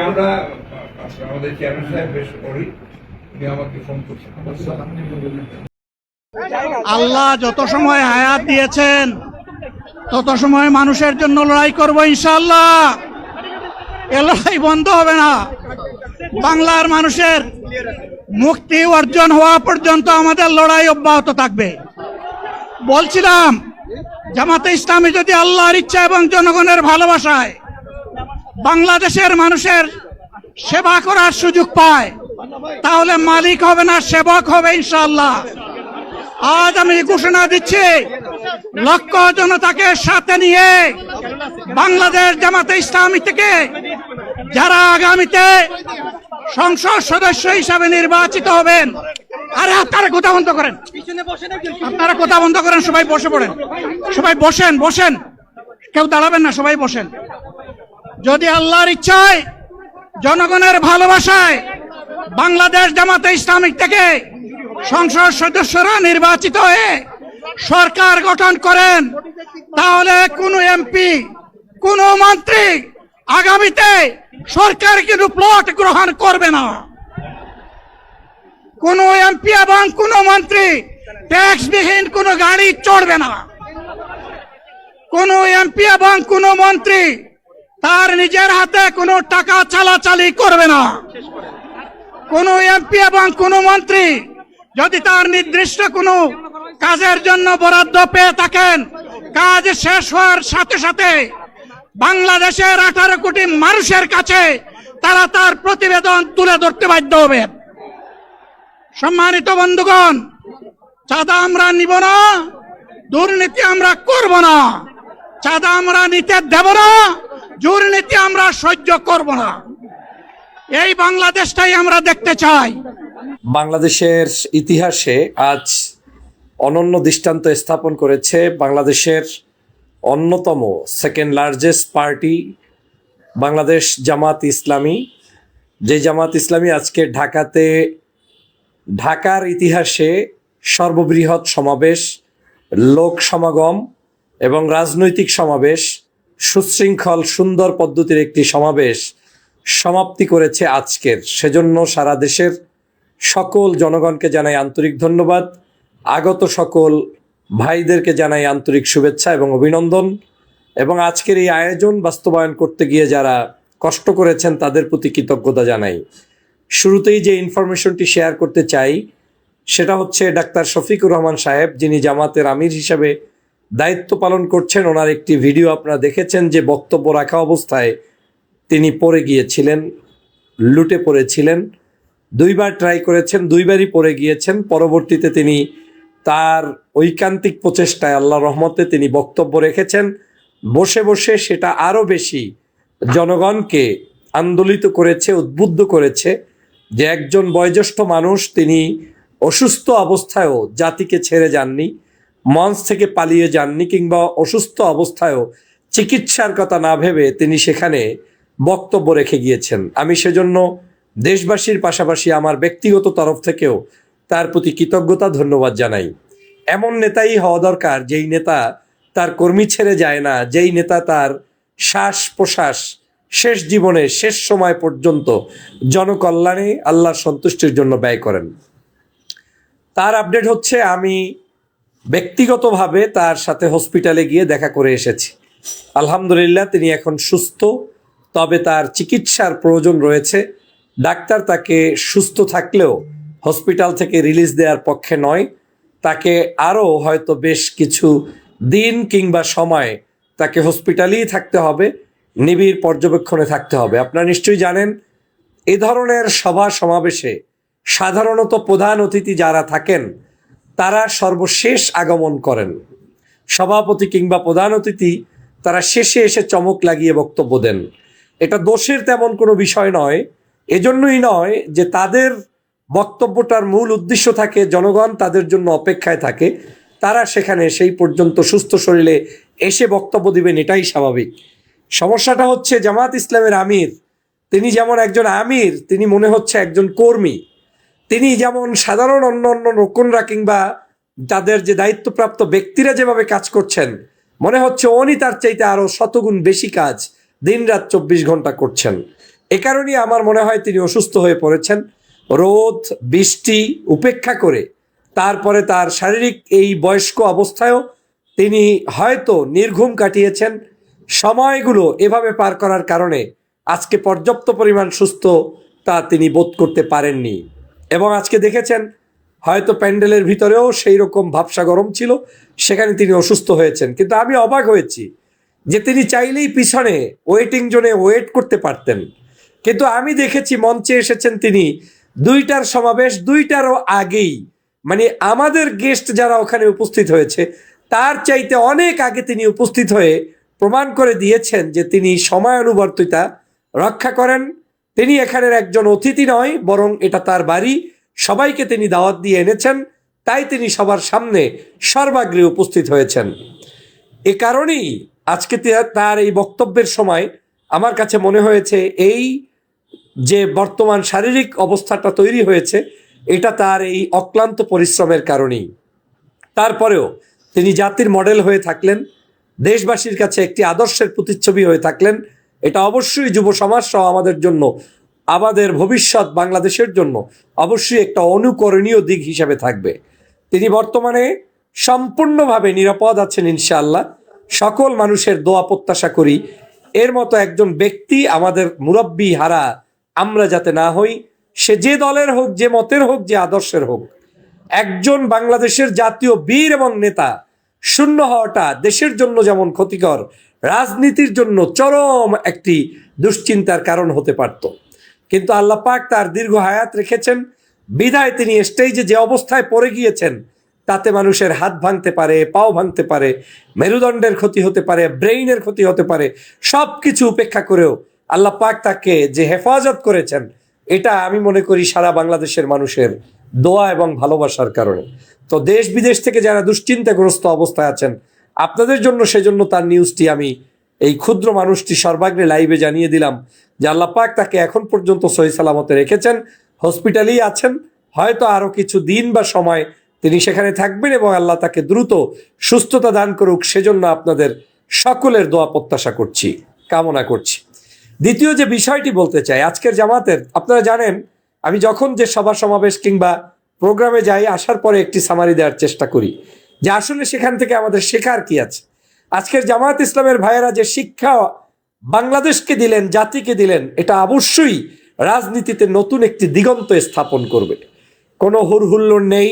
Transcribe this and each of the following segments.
আমরা আমাদের চেয়ারম্যান সাহেব বেশ করি, উনি আমাকে ফোন করছেন। আল্লাহ যত সময় হায়াত দিয়েছেন তত সময় মানুষের জন্য লড়াই করব ইনশাআল্লাহ। এ লড়াই বন্ধ হবে না। বাংলার মানুষের মুক্তি অর্জন হওয়া পর্যন্ত আমাদের লড়াই অব্যাহত থাকবে। বলছিলাম, জামাতে ইসলামী যদি আল্লাহর ইচ্ছা এবং জনগণের ভালোবাসায় বাংলাদেশের মানুষের সেবা করার সুযোগ পায়, তাহলে মালিক হবে না, সেবক হবে ইনশাআল্লাহ। আজ আমি ঘোষণা দিচ্ছি, লক্ষ জনতাকে সাথে নিয়ে বাংলাদেশ জামাতে ইসলামী থেকে যারা আগামীতে সংসদ সদস্য হিসাবে নির্বাচিত হবেন, আরে আপনারা কথা বন্ধ করেন, আপনারা কথা বন্ধ করেন, সবাই বসে পড়েন, সবাই বসেন, বসেন, কেউ দাঁড়াবেন না, সবাই বসেন। যদি আল্লাহর ইচ্ছায় জনগণের ভালোবাসায় বাংলাদেশ জামাতে ইসলামী থেকে সংসদ সদস্যরা নির্বাচিত হয়ে সরকার গঠন করেন, তাহলে কোন এমপি, কোন মন্ত্রী আগামীতে সরকার কিন্তু প্লট গ্রহণ করবে না। কোন এমপি এবং কোন মন্ত্রী ট্যাক্স বিহীন কোন গাড়ি চড়বে না। কোন এমপি এবং কোন মন্ত্রী তার নিজের হাতে কোনো টাকা চালাচালি করবে না। কোন এমপি এবং কোন মন্ত্রী যদি তার নির্দিষ্ট কোনো কাজের জন্য বরাদ্দ পেয়ে থাকেন, কাজ শেষ হওয়ার সাথে সাথে বাংলাদেশের 18 কোটি মানুষের কাছে তারা তার প্রতিবেদন তুলে ধরতে বাধ্য হবে। সম্মানিত বন্ধুগণ, চাঁদা আমরা নিব না, দুর্নীতি আমরা করব না, চাঁদা আমরা নিতে দেব না, দুর্নীতি আমরা সহ্য করব না। এই বাংলাদেশটাই আমরা দেখতে চাই। বাংলাদেশের ইতিহাসে আজ অনন্য দৃষ্টান্ত স্থাপন করেছে বাংলাদেশের অন্যতম second largest party Bangladesh Jamaat Islami. যে জামাত ইসলামী আজকে ঢাকার ইতিহাসে সর্ববৃহৎ সমাবেশ, লোক সমাগম এবং রাজনৈতিক সমাবেশ, সুশৃঙ্খল সুন্দর পদ্ধতির একটি সমাবেশ সমাপ্তি করেছে আজকের। সেজন্য সারা দেশের সকল জনগণকে জানাই আন্তরিক ধন্যবাদ, আগত সকল ভাইদেরকে জানাই আন্তরিক শুভেচ্ছা এবং অভিনন্দন, এবং আজকের এই আয়োজন বাস্তবায়ন করতে গিয়ে যারা কষ্ট করেছেন তাদের প্রতি কৃতজ্ঞতা জানাই। শুরুতেই যে ইনফরমেশনটি শেয়ার করতে চাই সেটা হচ্ছে ডাক্তার শফিকুর রহমান সাহেব, যিনি জামাতের আমির হিসাবে দায়িত্ব পালন করছেন। ওনার একটি ভিডিও আপনারা দেখেছেন যে বক্তব্য রাখা অবস্থায় তিনি পড়ে গিয়েছিলেন, লুটে পড়েছিলেন, দুইবার ট্রাই করেছেন, দুইবারই পড়ে গিয়েছেন। পরবর্তীতে তিনি তার ঐকান্তিক প্রচেষ্টায় আল্লাহর রহমতে তিনি বক্তব্য রেখেছেন। বসে বসে সেটা আরও বেশি জনগণকে আন্দোলিত করেছে, উদ্বুদ্ধ করেছে যে একজন বয়োজ্যেষ্ঠ মানুষ, তিনি অসুস্থ অবস্থায়ও জাতিকে ছেড়ে যাননি, মঞ্চ থেকে পালিয়ে যাননি, কিংবা অসুস্থ অবস্থায়ও চিকিৎসার কথা না ভেবে তিনি সেখানে বক্তব্য রেখে গিয়েছেন। আমি সেজন্য দেশবাসীর পাশাপাশি আমার ব্যক্তিগত তরফ থেকেও তার প্রতি কৃতজ্ঞতা ধন্যবাদ জানাই। এমন নেতাই হওয়া দরকার যেই নেতা তার কর্মী ছেড়ে যায় না, যেই নেতা তার শ্বাস প্রশ্বাস শেষ জীবনে শেষ সময় পর্যন্ত জনকল্যাণে আল্লাহর সন্তুষ্টির জন্য ব্যয় করেন। তার আপডেট হচ্ছে, আমি ব্যক্তিগতভাবে তার সাথে হসপিটালে গিয়ে দেখা করে এসেছি। আলহামদুলিল্লাহ তিনি এখন সুস্থ, তবে তার চিকিৎসার প্রয়োজন রয়েছে। ডাক্তার তাকে সুস্থ থাকলেও হসপিটাল থেকে রিলিজ দেওয়ার পক্ষে নয়, তাকে আরও হয়তো বেশ কিছু দিন কিংবা সময় তাকে হসপিটালেই থাকতে হবে, নিবিড় পর্যবেক্ষণে থাকতে হবে। আপনারা নিশ্চয়ই জানেন এই ধরনের সভা সমাবেশে সাধারণত প্রধান অতিথি যারা থাকেন তারা সর্বশেষ আগমন করেন। সভাপতি কিংবা প্রধান অতিথি তারা শেষে এসে চমক লাগিয়ে বক্তব্য দেন। এটা দোষের তেমন কোনো বিষয় নয়, এজন্যই নয় যে তাদের বক্তব্যটার মূল উদ্দেশ্য থাকে জনগণ তাদের জন্য অপেক্ষায় থাকে, তারা সেখানে সেই পর্যন্ত সুস্থ শরীরে এসে বক্তব্য দিবেন, এটাই স্বাভাবিক। সমস্যাটা হচ্ছে জামাত ইসলামের আমির, তিনি যেমন একজন আমির, তিনি মনে হচ্ছে একজন কর্মী। তিনি যেমন সাধারণ অন্য অন্য রক্ষণরা কিংবা তাদের যে দায়িত্বপ্রাপ্ত ব্যক্তিরা যেভাবে কাজ করছেন, মনে হচ্ছে উনি তার চাইতে আরো শতগুণ বেশি কাজ দিনরাত 24 ঘন্টা করছেন। এ কারণেই আমার মনে হয় তিনি অসুস্থ হয়ে পড়েছেন। রোদ বৃষ্টি উপেক্ষা করে তারপরে তার শারীরিক এই বয়স্ক অবস্থায়ও তিনি হয়তো নির্ঘুম কাটিয়েছেন। সময়গুলো এভাবে পার করার কারণে আজকে পর্যাপ্ত পরিমাণ সুস্থতা তিনি বোধ করতে পারেননি। এবং আজকে দেখেছেন হয়তো প্যান্ডেলের ভিতরেও সেই রকম ভাবসা গরম ছিল, সেখানে তিনি অসুস্থ হয়েছেন। কিন্তু আমি অবাক হয়েছি যে তিনি চাইলেই পিছনে ওয়েটিং জোনে ওয়েট করতে পারতেন, কিন্তু আমি দেখেছি মঞ্চে এসেছেন তিনি 2টার সমাবেশ 2টারও আগেই, মানে আমাদের গেস্ট যারা ওখানে উপস্থিত হয়েছে তার চাইতে অনেক আগে তিনি উপস্থিত হয়ে প্রমাণ করে দিয়েছেন যে তিনি সময়ানুবর্তিতা রক্ষা করেন। তিনি এখানের একজন অতিথি নয়, বরং এটা তার বাড়ি, সবাইকে তিনি দাওয়াত দিয়ে এনেছেন, তাই তিনি সবার সামনে সর্বাগ্রে উপস্থিত হয়েছেন। এ কারণেই আজকে তার এই বক্তব্যের সময় আমার কাছে মনে হয়েছে এই যে বর্তমান শারীরিক অবস্থাটা তৈরি হয়েছে এটা তার এই অক্লান্ত পরিশ্রমের কারণেই। তারপরেও তিনি জাতির মডেল হয়ে থাকলেন, দেশবাসীর কাছে একটি আদর্শের প্রতিচ্ছবি হয়ে থাকলেন। এটা অবশ্যই যুব সমাজ সহ আমাদের জন্য, আমাদের ভবিষ্যৎ বাংলাদেশের জন্য অবশ্যই একটা অনুকরণীয় দিক হিসাবে থাকবে। তিনি বর্তমানে সম্পূর্ণভাবে নিরাপদ আছেন ইনশাআল্লাহ। সকল মানুষের দোয়া প্রত্যাশা করি এর মতো একজন ব্যক্তি আমাদের মুরব্বি হারা আমরা যাতে না হই, সে যে দলের হোক, যে মতের হোক, যে আদর্শের হোক। একজন বাংলাদেশের জাতীয় বীর এবং নেতা শূন্য হওয়াটা দেশের জন্য যেমন ক্ষতিকর, রাজনীতির জন্য চরম একটি দুশ্চিন্তার কারণ হতে পারত। কিন্তু আল্লাহ পাক তার দীর্ঘ হায়াত রেখেছেন বিধায় তিনি স্টেজে যে অবস্থায় পড়ে গিয়েছেন তাতে মানুষের হাত ভাঙতে পারে, পাও ভাঙতে পারে, মেরুদণ্ডের ক্ষতি হতে পারে, ব্রেইনের ক্ষতি হতে পারে। সব কিছু উপেক্ষা করেও আল্লাহ পাক তাকে যে হেফাজত করেছেন এটা আমি মনে করি সারা বাংলাদেশের মানুষের দোয়া এবং ভালোবাসার কারণে। তো দেশ বিদেশ থেকে যারা দুশ্চিন্তাগ্রস্ত অবস্থায় আছেন আপনাদের জন্য, সেজন্য তার নিউজটি আমি এই ক্ষুদ্র মানুষটি সর্বাগ্রে লাইভে জানিয়ে দিলাম যে আল্লাহ পাক তাকে এখন পর্যন্ত সহি সালামতে রেখেছেন, হসপিটালেই আছেন। হয়তো আরও কিছু দিন বা সময় তিনি সেখানে থাকবেন এবং আল্লাহ তাকে দ্রুত সুস্থতা দান করুক, সেজন্য আপনাদের সকলের দোয়া প্রত্যাশা করছি, কামনা করছি। দ্বিতীয় যে বিষয়টি বলতে চাই, আজকের জামাতের আপনারা জানেন আমি যখন যে সভা সমাবেশ কিংবা প্রোগ্রামে যাই আসার পরে একটি সামারি দেওয়ার চেষ্টা করি যে আসলে সেখান থেকে আমাদের শেখার কি আছে। আজকের জামাত ইসলামের ভাইয়েরা যে শিক্ষা বাংলাদেশকে দিলেন, জাতিকে দিলেন, এটা অবশ্যই রাজনীতিতে নতুন একটি দিগন্ত স্থাপন করবে। কোনো হুড়হুল্লোড় নেই,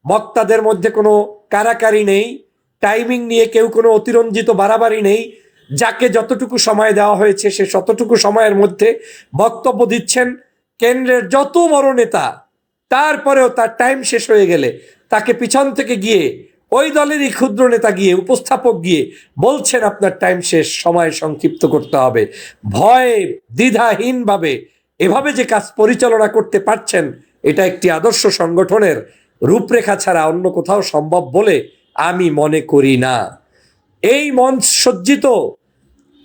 বক্তাদের মধ্যে কোনো কারাকারি নেই, টাইমিং নিয়ে কেউ কোনো অতিরঞ্জিত বাড়াবাড়ি নেই। যাকে যতটুকু সময় দেওয়া হয়েছে সে ততটুকু সময়ের মধ্যে বক্তব্য দিচ্ছেন। কেন্দ্রের যত বড় নেতা তারপরেও তার টাইম শেষ হয়ে গেলে তাকে পিছন থেকে গিয়ে ওই দলেরই ক্ষুদ্র নেতা গিয়ে, উপস্থাপক গিয়ে বলছেন আপনার টাইম শেষ, সময় সংক্ষিপ্ত করতে হবে। ভয়ে দ্বিধাহীনভাবে এভাবে যে কাজ পরিচালনা করতে পারছেন এটা একটি আদর্শ সংগঠনের রূপরেখা ছাড়া অন্য কোথাও সম্ভব বলে আমি মনে করি না। এই মঞ্চ সজ্জিত,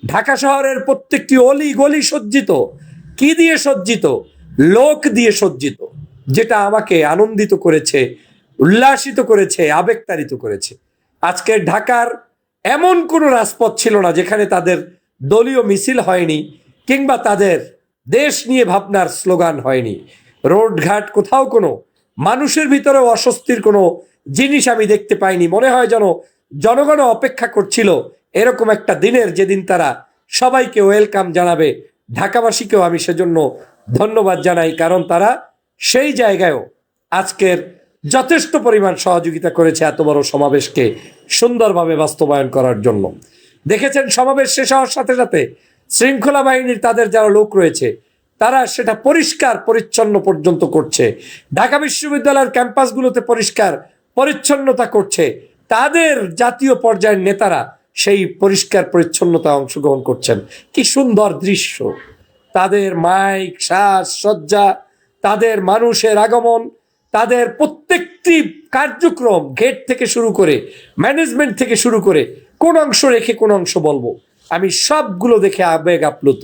ঢাকা শহরের প্রত্যেকটি অলি গলি সজ্জিত, কি দিয়ে সজ্জিত? লোক দিয়ে সজ্জিত, যেটা আমাকে আনন্দিত করেছে, উল্লাসিত করেছে, আবেগতাড়িত করেছে। আজকের ঢাকার এমন কোনো রাজপথ ছিল না যেখানে তাদের দলীয় মিছিল হয়নি কিংবা তাদের দেশ নিয়ে ভাবনার স্লোগান হয়নি। রোডঘাট কোথাও কোনো মানুষের ভিতরেও অস্বস্তির কোনো জিনিস আমি দেখতে পাইনি। মনে হয় যেন জনগণ অপেক্ষা করছিল এরকম একটা দিনের যেদিন তারা সবাইকে ওয়েলকাম জানাবে। ঢাকাবাসীকেও আমি সেজন্য ধন্যবাদ জানাই, কারণ তারা সেই জায়গায়ও আজকের যথেষ্ট পরিমাণ সহযোগিতা করেছে এত বড় সমাবেশকে সুন্দরভাবে বাস্তবায়ন করার জন্য। দেখেছেন সমাবেশ শেষ হওয়ার সাথে সাথে শৃঙ্খলা বাহিনীর তাদের যারা লোক রয়েছে তারা সেটা পরিষ্কার পরিচ্ছন্ন পর্যন্ত করছে। ঢাকা বিশ্ববিদ্যালয়ের ক্যাম্পাসগুলোতে পরিষ্কার পরিচ্ছন্নতা করছে। তাদের জাতীয় পর্যায়ের নেতারা সেই পরিষ্কার পরিচ্ছন্নতায় অংশগ্রহণ করছেন। কি সুন্দর দৃশ্য! তাদের মাইক, শ্বাস সজ্জা, তাদের মানুষের আগমন, তাদের প্রত্যেকটি কার্যক্রম, গেট থেকে শুরু করে ম্যানেজমেন্ট থেকে শুরু করে কোন অংশ রেখে কোন অংশ বলবো, আমি সবগুলো দেখে আবেগ আপ্লুত।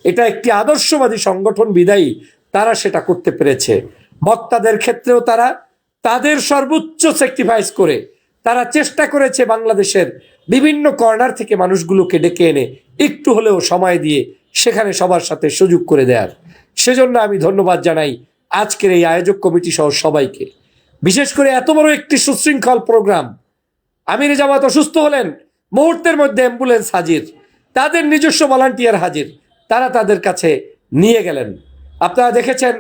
এটা একটি আদর্শবাদী সংগঠন বিদায়ী তারা সেটা করতে পেরেছে। বক্তাদের ক্ষেত্রেও তারা তাদের সর্বোচ্চ স্যাক্রিফাইস করে তারা চেষ্টা করেছে বাংলাদেশের বিভিন্ন কর্নার থেকে মানুষগুলোকে ডেকে এনে একটু হলেও সময় দিয়ে সেখানে সবার সাথে সুযোগ করে দেয়ার। সেজন্য আমি ধন্যবাদ জানাই আজকের এই আয়োজক কমিটি সহ সবাইকে। বিশেষ করে এত বড় একটি সুশৃঙ্খল প্রোগ্রাম, আমিরে জামাত অসুস্থ হলেন, মুহূর্তের মধ্যে অ্যাম্বুলেন্স হাজির, তাদের নিজস্ব ভলান্টিয়ার হাজির, তারা তাদের কাছে নিয়ে গেলেন। আপনারা দেখেছেন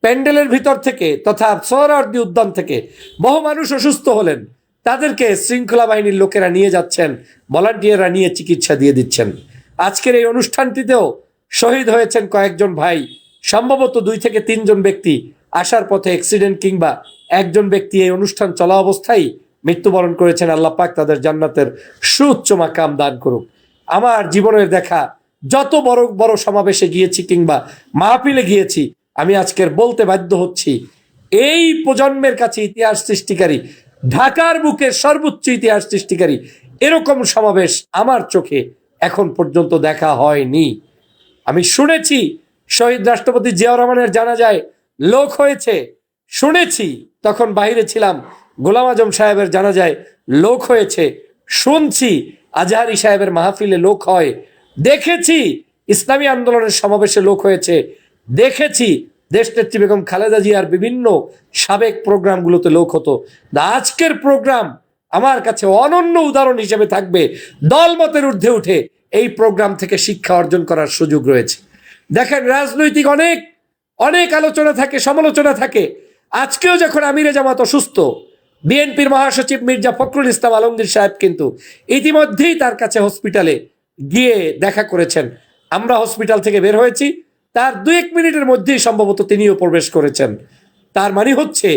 প্যান্ডেলের ভিতর থেকে তথা সোহরাওয়ার্দী উদ্যান থেকে বহু মানুষ অসুস্থ হলেন, তাদেরকে শৃঙ্খলা বাহিনীর লোকেরা নিয়ে যাচ্ছেন, ভলান্টিয়াররা নিয়ে চিকিৎসা দিয়ে দিচ্ছেন। আজকের এই অনুষ্ঠানটিতেও শহীদ হয়েছেন কয়েকজন ভাই, সম্ভবত 2 থেকে 3 জন ব্যক্তি আসার পথে অ্যাক্সিডেন্ট কিংবা একজন ব্যক্তি এই অনুষ্ঠান চলা অবস্থায় মৃত্যুবরণ করেছেন। আল্লাহ পাক তাদের জান্নাতের সুউচ্চ মাকাম দান করুক। আমার জীবনের দেখা যত বড় বড় সমাবেশে গিয়েছি কিংবা মাহফিলে গিয়েছি, আমি আজকের বলতে বাধ্য হচ্ছি, এই প্রজন্মের কাছে ইতিহাস সৃষ্টিকারী, ঢাকার বুকের সর্বোচ্চ ইতিহাস সৃষ্টিকারী এরকম সমাবেশ আমার চোখে এখন পর্যন্ত দেখা হয়নি। আমি শুনেছি শহীদ রাষ্ট্রপতি জিয়াউর রহমানের জানাজায় লোক হয়েছে, শুনেছি, তখন বাইরে ছিলাম, গোলাম আজম সাহেবের জানাজায় লোক হয়েছে, শুনছি আজহারি সাহেবের মাহফিলে লোক হয়, দেখেছি ইসলামী আন্দোলনের সমাবেশে লোক হয়েছে, দেখেছি দেশনেত্রী বেগম খালেদা জিয়ার বিভিন্ন সাবেক প্রোগ্রামগুলোতে লোক হতো। আজকের প্রোগ্রাম আমার কাছে অনন্য উদাহরণ হিসেবে থাকবে। দলমতের ঊর্ধ্বে উঠে এই প্রোগ্রাম থেকে শিক্ষা অর্জন করার সুযোগ রয়েছে। দেখেন, রাজনৈতিক অনেক অনেক আলোচনা থাকে, সমালোচনা থাকে। আজকেও যখন আমিরে জামাত অসুস্থ, বিএনপির মহাসচিব মির্জা ফখরুল ইসলাম আলমগীর সাহেব কিন্তু ইতিমধ্যেই তার কাছে হসপিটালে গিয়ে দেখা করেছেন। আমরা হসপিটাল থেকে বের হয়েছি, তার 2-1 মিনিটের মধ্যেই সম্ভবত তিনিও প্রবেশ করেছেন। তার মানে হচ্ছে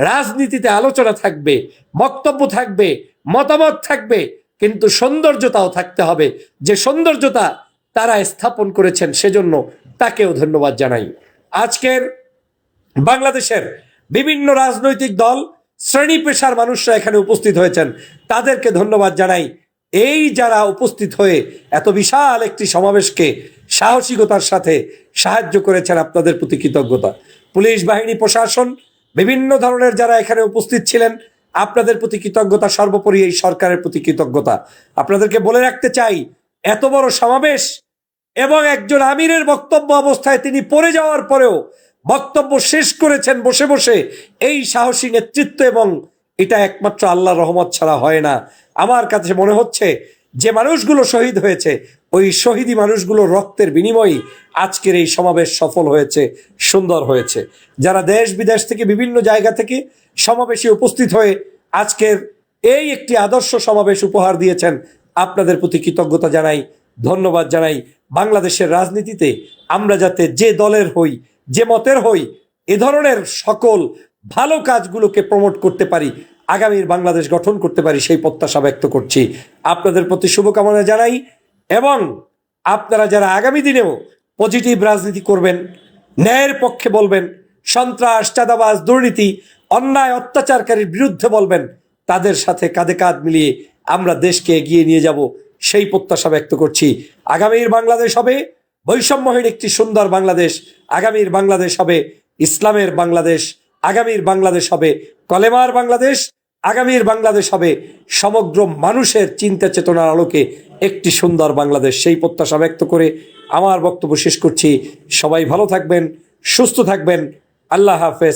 রাজনীতিতে আলোচনা থাকবে, বক্তব্য থাকবে, মতামত থাকবে, কিন্তু সৌন্দর্যতাও থাকতে হবে। যে সৌন্দর্যতা তারা স্থাপন করেছেন, সেজন্য তাকেও ধন্যবাদ জানাই। আজকের বাংলাদেশের বিভিন্ন রাজনৈতিক দল, শ্রেণী পেশার মানুষরা এখানে উপস্থিত হয়েছেন, তাদেরকে ধন্যবাদ জানাই। এই যারা উপস্থিত হয়ে এত বিশাল একটি সমাবেশকে সাহসিকতার সাথে সাহায্য করেছেন, আপনাদের প্রতি কৃতজ্ঞতা। পুলিশ বাহিনী, প্রশাসন, বিভিন্ন ধরনের যারা এখানে উপস্থিত ছিলেন, আপনাদের প্রতি কৃতজ্ঞতা। সর্বোপরি এই সরকারের প্রতি কৃতজ্ঞতা। আপনাদেরকে বলে রাখতে চাই, এত বড় সমাবেশ এবং একজন আমিরের বক্তব্য অবস্থায় তিনি পড়ে যাওয়ার পরেও বক্তব্য শেষ করেছেন বসে বসে, এই সাহসী নেতৃত্ব, এবং এটা একমাত্র আল্লাহর রহমত ছাড়া হয় না। আমার কাছে মনে হচ্ছে যে মানুষগুলো শহীদ হয়েছে, ওই শহীদি মানুষগুলোর রক্তের বিনিময়ে আজকের এই সমাবেশ সফল হয়েছে, সুন্দর হয়েছে। যারা দেশ বিদেশ থেকে বিভিন্ন জায়গা থেকে সমাবেশে উপস্থিত হয়ে আজকের এই একটি আদর্শ সমাবেশ উপহার দিয়েছেন, আপনাদের প্রতি কৃতজ্ঞতা জানাই, ধন্যবাদ জানাই। বাংলাদেশের রাজনীতিতে আমরা যাতে যে দলের হই, যে মতের হই, এ ধরনের সকল ভালো কাজগুলোকে প্রমোট করতে পারি, আগামীর বাংলাদেশ গঠন করতে পারি, সেই প্রত্যাশা ব্যক্ত করছি। আপনাদের প্রতি শুভকামনা জানাই, এবং আপনারা যারা আগামী দিনেও পজিটিভ রাজনীতি করবেন, ন্যায়ের পক্ষে বলবেন, সন্ত্রাস, চাঁদাবাজ, দুর্নীতি, অন্যায়, অত্যাচারকারীর বিরুদ্ধে বলবেন, তাদের সাথে কাঁধে কাঁধ মিলিয়ে আমরা দেশকে এগিয়ে নিয়ে যাব, সেই প্রত্যাশা ব্যক্ত করছি। আগামীর বাংলাদেশ হবে বৈষম্যহীন একটি সুন্দর বাংলাদেশ। আগামীর বাংলাদেশ হবে ইসলামের বাংলাদেশ। আগামীর বাংলাদেশ হবে কলেমার বাংলাদেশ। আগামীর বাংলাদেশ হবে সমগ্র মানুষের চিন্তা চেতনার আলোকে একটি সুন্দর বাংলাদেশ। সেই প্রত্যাশা ব্যক্ত করে আমার বক্তব্য শেষ করছি। সবাই ভালো থাকবেন, সুস্থ থাকবেন। আল্লাহ হাফেজ।